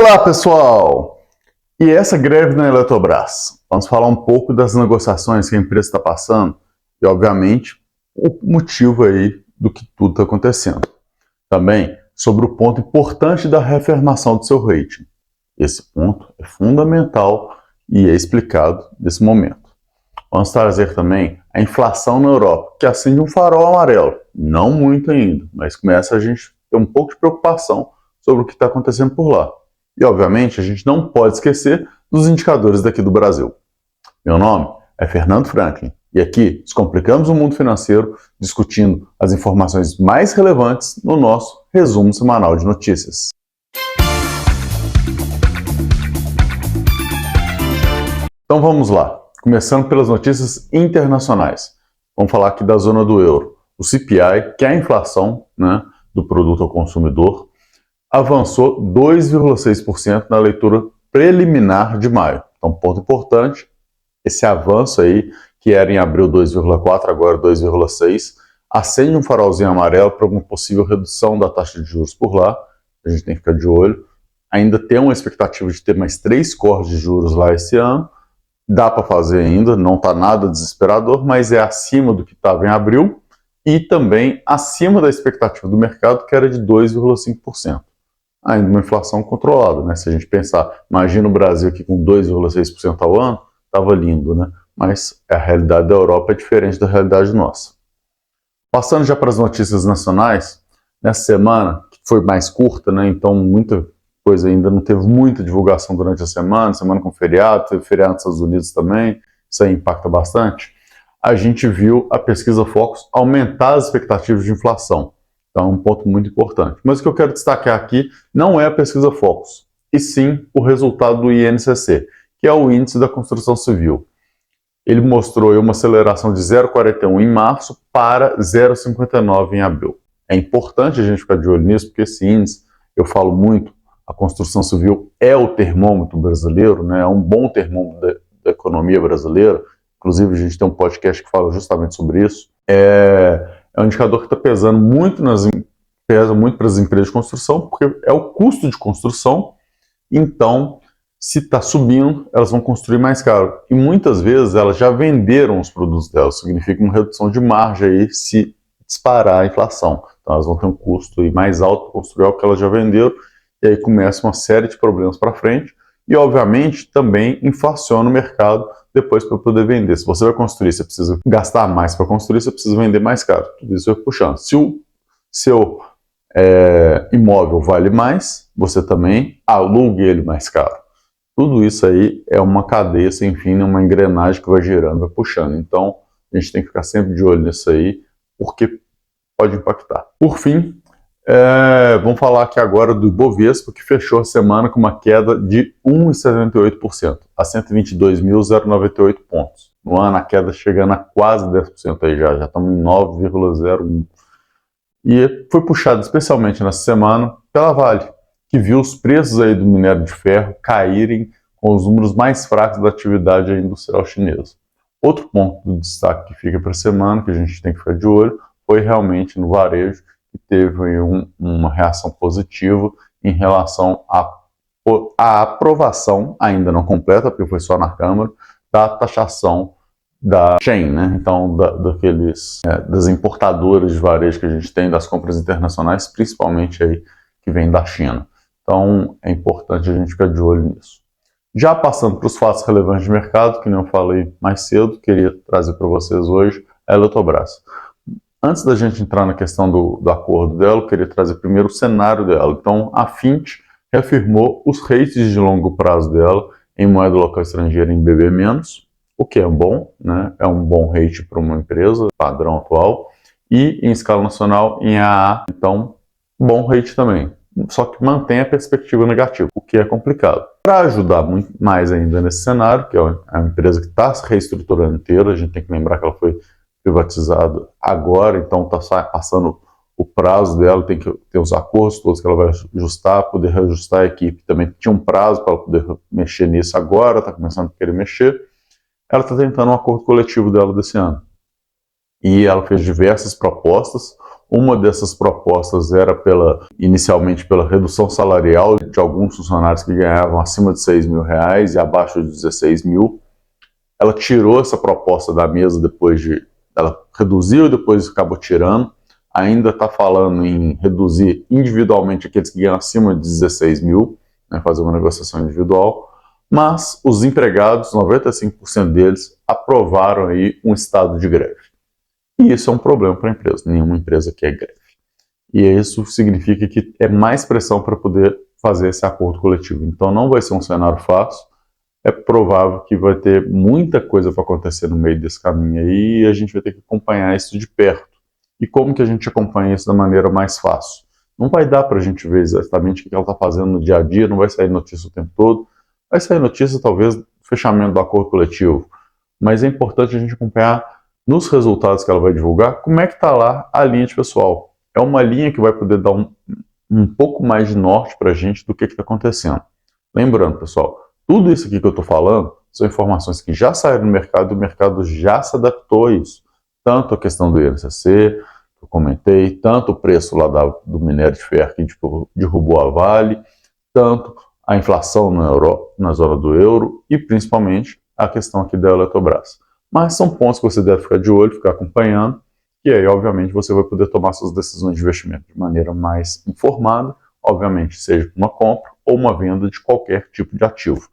Olá, pessoal! E essa greve na Eletrobras? Vamos falar um pouco das negociações que a empresa está passando e, obviamente, o motivo aí do que tudo está acontecendo. Também sobre o ponto importante da reafirmação do seu rating. Esse ponto é fundamental e é explicado nesse momento. Vamos trazer também a inflação na Europa, que acende um farol amarelo. Não muito ainda, mas começa a gente ter um pouco de preocupação sobre o que está acontecendo por lá. E, obviamente, a gente não pode esquecer dos indicadores daqui do Brasil. Meu nome é Fernando Franklin e aqui descomplicamos o mundo financeiro discutindo as informações mais relevantes no nosso resumo semanal de notícias. Então vamos lá, começando pelas notícias internacionais. Vamos falar aqui da zona do euro. O CPI, que é a inflação, do produto ao consumidor, avançou 2,6% na leitura preliminar de maio. Então, ponto importante, esse avanço aí, que era em abril 2,4%, agora 2,6%, acende um farolzinho amarelo para uma possível redução da taxa de juros por lá. A gente tem que ficar de olho. Ainda tem uma expectativa de ter mais 3 cortes de juros lá esse ano. Dá para fazer ainda, não está nada desesperador, mas é acima do que estava em abril e também acima da expectativa do mercado, que era de 2,5%. Ainda uma inflação controlada, né? Se a gente pensar, imagina o Brasil aqui com 2,6% ao ano, estava lindo, né? Mas a realidade da Europa é diferente da realidade nossa. Passando já para as notícias nacionais, nessa semana, que foi mais curta, né? Então muita coisa ainda não teve muita divulgação durante a semana com feriado, teve feriado nos Estados Unidos também, isso aí impacta bastante. A gente viu a pesquisa Focus aumentar as expectativas de inflação. Então é um ponto muito importante. Mas o que eu quero destacar aqui não é a pesquisa Focus, e sim o resultado do INCC, que é o Índice da Construção Civil. Ele mostrou uma aceleração de 0,41 em março para 0,59 em abril. É importante a gente ficar de olho nisso, porque esse índice, eu falo muito, a construção civil é o termômetro brasileiro, né? É um bom termômetro da economia brasileira. Inclusive, a gente tem um podcast que fala justamente sobre isso. É um indicador que está pesando muito pesa muito para as empresas de construção, porque é o custo de construção. Então, se está subindo, elas vão construir mais caro. E muitas vezes elas já venderam os produtos delas. Significa uma redução de margem aí se disparar a inflação. Então, elas vão ter um custo mais alto para construir algo que elas já venderam. E aí começa uma série de problemas para frente. E, obviamente, também inflaciona o mercado depois para poder vender. Se você vai construir, você precisa gastar mais para construir, você precisa vender mais caro. Tudo isso vai puxando. Se o seu imóvel vale mais, você também aluga ele mais caro. Tudo isso aí é uma cadeia sem fim, uma engrenagem que vai girando, vai puxando. Então, a gente tem que ficar sempre de olho nisso aí, porque pode impactar. Por fim, vamos falar aqui agora do Ibovespa, que fechou a semana com uma queda de 1,78%, a 122.098 pontos. No ano, a queda chegando a quase 10% aí já estamos em 9,01%. E foi puxado especialmente nessa semana pela Vale, que viu os preços aí do minério de ferro caírem com os números mais fracos da atividade industrial chinesa. Outro ponto de destaque que fica para a semana, que a gente tem que ficar de olho, foi realmente no varejo, que teve uma reação positiva em relação à aprovação, ainda não completa, porque foi só na Câmara, da taxação da chain, né? Então das importadoras de varejo que a gente tem, das compras internacionais, principalmente aí que vem da China. Então é importante a gente ficar de olho nisso. Já passando para os fatos relevantes de mercado, que nem eu falei mais cedo, queria trazer para vocês hoje a Eletrobras. Antes da gente entrar na questão do acordo dela, eu queria trazer primeiro o cenário dela. Então, a Fint reafirmou os rates de longo prazo dela em moeda local estrangeira em BB-, o que é bom, né? É um bom rate para uma empresa, padrão atual, e em escala nacional em AA, então, bom rate também. Só que mantém a perspectiva negativa, o que é complicado. Para ajudar muito mais ainda nesse cenário, que é uma empresa que está se reestruturando inteira, a gente tem que lembrar que ela foi privatizada agora, então está passando o prazo dela, tem que ter os acordos todos que ela vai ajustar, poder reajustar a equipe. Também tinha um prazo para ela poder mexer nisso agora, está começando a querer mexer. Ela está tentando um acordo coletivo dela desse ano. E ela fez diversas propostas. Uma dessas propostas era inicialmente pela redução salarial de alguns funcionários que ganhavam acima de R$6.000 e abaixo de 16 mil. Ela tirou essa proposta da mesa ela reduziu e depois acabou tirando. Ainda está falando em reduzir individualmente aqueles que ganham acima de 16 mil, né, fazer uma negociação individual, mas os empregados, 95% deles, aprovaram aí um estado de greve. E isso é um problema para a empresa, nenhuma empresa quer greve. E isso significa que é mais pressão para poder fazer esse acordo coletivo. Então não vai ser um cenário fácil, é provável que vai ter muita coisa para acontecer no meio desse caminho aí e a gente vai ter que acompanhar isso de perto. E como que a gente acompanha isso da maneira mais fácil? Não vai dar para a gente ver exatamente o que ela está fazendo no dia a dia, não vai sair notícia o tempo todo, vai sair notícia talvez do fechamento do acordo coletivo, mas é importante a gente acompanhar nos resultados que ela vai divulgar, como é que está lá a linha de pessoal. É uma linha que vai poder dar um pouco mais de norte para a gente do que está acontecendo. Lembrando, pessoal, tudo isso aqui que eu estou falando são informações que já saíram no mercado e o mercado já se adaptou a isso. Tanto a questão do INCC, que eu comentei, tanto o preço lá do minério de ferro que derrubou a Vale, tanto a inflação na zona do euro e principalmente a questão aqui da Eletrobras. Mas são pontos que você deve ficar de olho, ficar acompanhando, e aí, obviamente, você vai poder tomar suas decisões de investimento de maneira mais informada, obviamente, seja uma compra ou uma venda de qualquer tipo de ativo.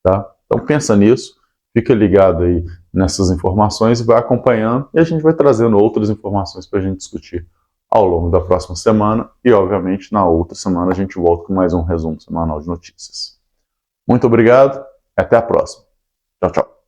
Tá? Então pensa nisso, fica ligado aí nessas informações e vai acompanhando e a gente vai trazendo outras informações para a gente discutir ao longo da próxima semana e obviamente na outra semana a gente volta com mais um resumo semanal de notícias. Muito obrigado, até a próxima. Tchau, tchau.